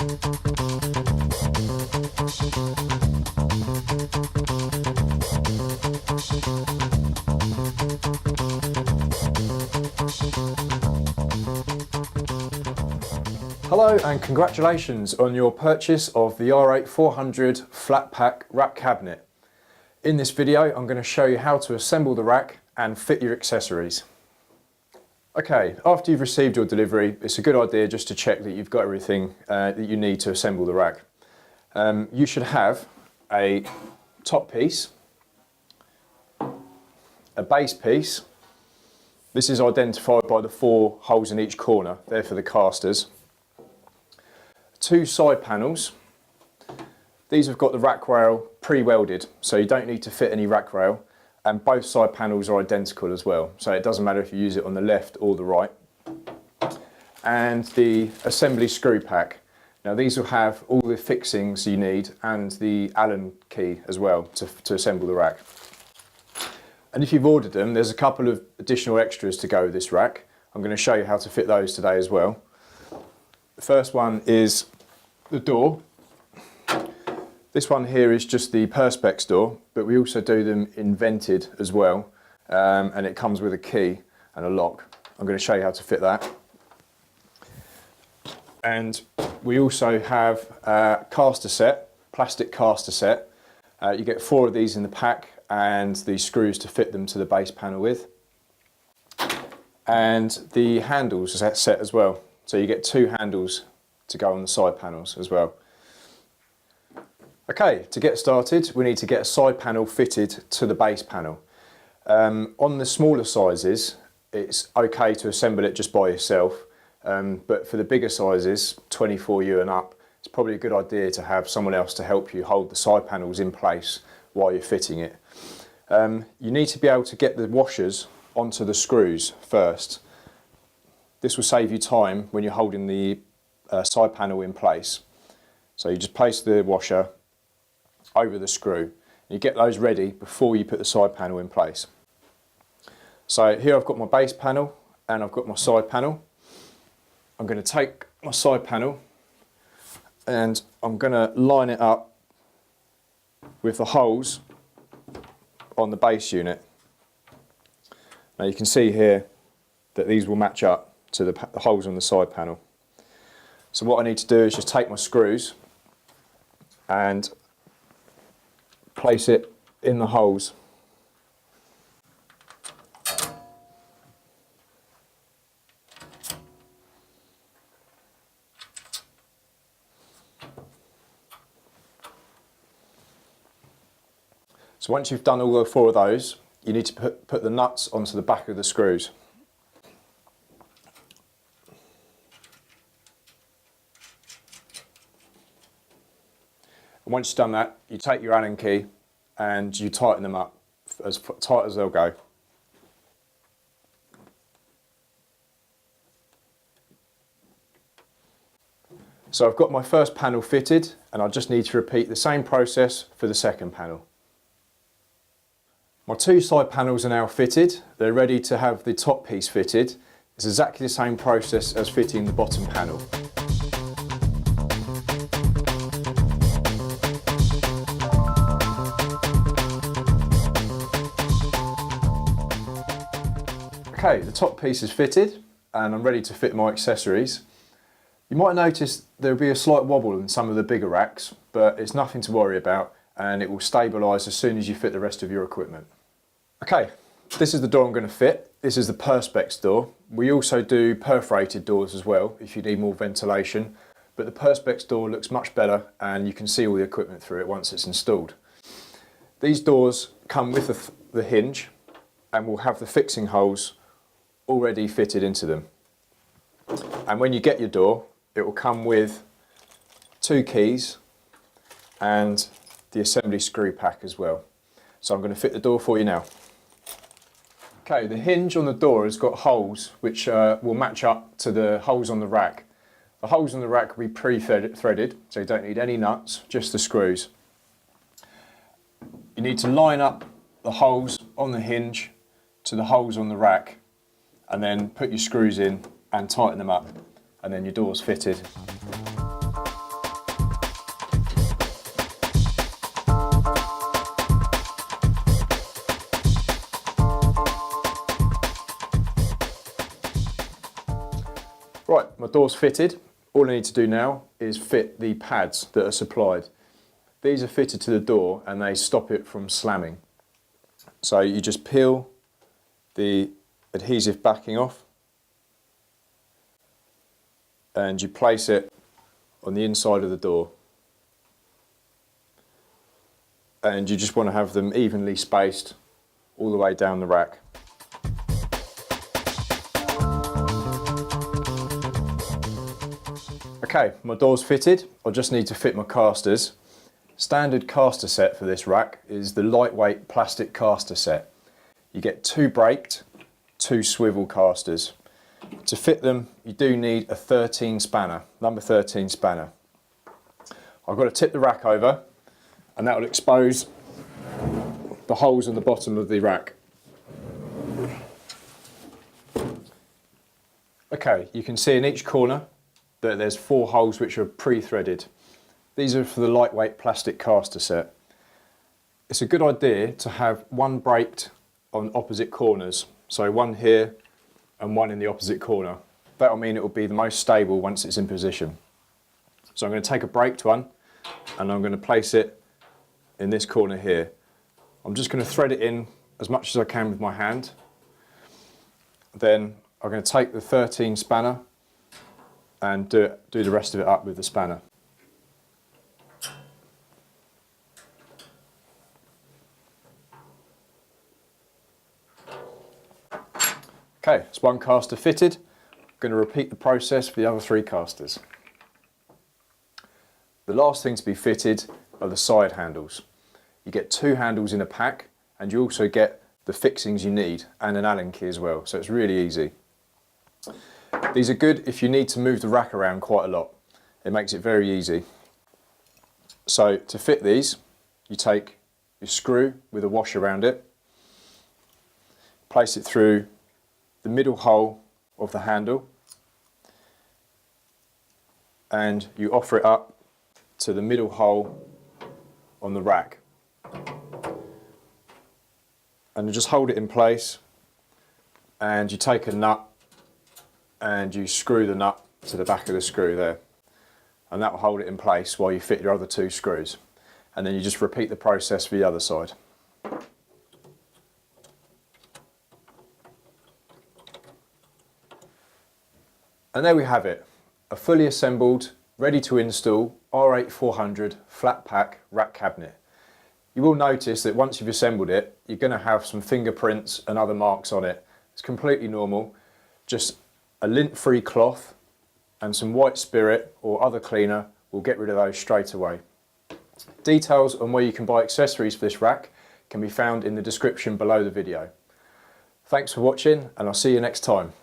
Hello and congratulations on your purchase of the R8400 flat pack rack cabinet. In this video I'm going to show you how to assemble the rack and fit your accessories. Okay, after you've received your delivery, it's a good idea just to check that you've got everything that you need to assemble the rack. You should have a top piece, a base piece. This is identified by the 4 holes in each corner, they're for the casters. 2 side panels. These have got the rack rail pre-welded, so you don't need to fit any rack rail, and both side panels are identical as well, so it doesn't matter if you use it on the left or the right. And the assembly screw pack. Now these will have all the fixings you need and the Allen key as well to assemble the rack. And if you've ordered them, there's a couple of additional extras to go with this rack. I'm going to show you how to fit those today as well. The first one is the door. This one here is just the perspex door, but we also do them in vented as well, and it comes with a key and a lock. I'm going to show you how to fit that. And we also have a caster set, plastic caster set. You get 4 of these in the pack and the screws to fit them to the base panel with. And the handles set as well. So you get 2 handles to go on the side panels as well. Okay, to get started we need to get a side panel fitted to the base panel. On the smaller sizes it's okay to assemble it just by yourself, but for the bigger sizes, 24U and up, it's probably a good idea to have someone else to help you hold the side panels in place while you're fitting it. You need to be able to get the washers onto the screws first. This will save you time when you're holding the side panel in place. So you just place the washer over the screw. You get those ready before you put the side panel in place. So here I've got my base panel and I've got my side panel. I'm going to take my side panel and I'm going to line it up with the holes on the base unit. Now you can see here that these will match up to the holes on the side panel. So what I need to do is just take my screws and place it in the holes. So once you've done all 4 of those, you need to put the nuts onto the back of the screws. And once you've done that, you take your Allen key and you tighten them up as tight as they'll go. So I've got my first panel fitted and I just need to repeat the same process for the second panel. My 2 side panels are now fitted. They're ready to have the top piece fitted. It's exactly the same process as fitting the bottom panel. Okay, the top piece is fitted and I'm ready to fit my accessories. You might notice there'll be a slight wobble in some of the bigger racks, but it's nothing to worry about and it will stabilise as soon as you fit the rest of your equipment. Okay, this is the door I'm going to fit. This is the perspex door. We also do perforated doors as well if you need more ventilation, but the perspex door looks much better and you can see all the equipment through it once it's installed. These doors come with the hinge and will have the fixing holes already fitted into them. And when you get your door, it will come with 2 keys and the assembly screw pack as well. So I'm going to fit the door for you now. Okay, the hinge on the door has got holes which will match up to the holes on the rack. The holes on the rack will be pre-threaded, so you don't need any nuts, just the screws. You need to line up the holes on the hinge to the holes on the rack and then put your screws in and tighten them up, and then your door's fitted. my door's fitted. All I need to do now is fit the pads that are supplied. These are fitted to the door and they stop it from slamming. So you just peel the adhesive backing off and you place it on the inside of the door. And you just want to have them evenly spaced all the way down the rack. Okay, my door's fitted. I just need to fit my casters. Standard caster set for this rack is the lightweight plastic caster set. You get 2 braked, 2 swivel casters. To fit them, you do need a 13 spanner, number 13 spanner. I've got to tip the rack over and that will expose the holes in the bottom of the rack. Okay, you can see in each corner that there's 4 holes which are pre-threaded. These are for the lightweight plastic caster set. It's a good idea to have 1 braked on opposite corners, so 1 here and 1 in the opposite corner. That'll mean it will be the most stable once it's in position. So I'm going to take a braked one and I'm going to place it in this corner here. I'm just going to thread it in as much as I can with my hand. Then I'm going to take the 13 spanner and do the rest of it up with the spanner. Okay, it's 1 caster fitted. I'm going to repeat the process for the other 3 casters. The last thing to be fitted are the side handles. You get 2 handles in a pack and you also get the fixings you need and an Allen key as well, so it's really easy. These are good if you need to move the rack around quite a lot. It makes it very easy. So to fit these, you take your screw with a wash around it, place it through the middle hole of the handle and you offer it up to the middle hole on the rack. And you just hold it in place and you take a nut and you screw the nut to the back of the screw there, and that will hold it in place while you fit your other 2 screws, and then you just repeat the process for the other side. And there we have it, a fully assembled, ready to install R8400 flat pack rack cabinet. You will notice that once you've assembled it, you're going to have some fingerprints and other marks on it. It's completely normal. Just a lint-free cloth and some white spirit or other cleaner will get rid of those straight away. Details on where you can buy accessories for this rack can be found in the description below the video. Thanks for watching and I'll see you next time.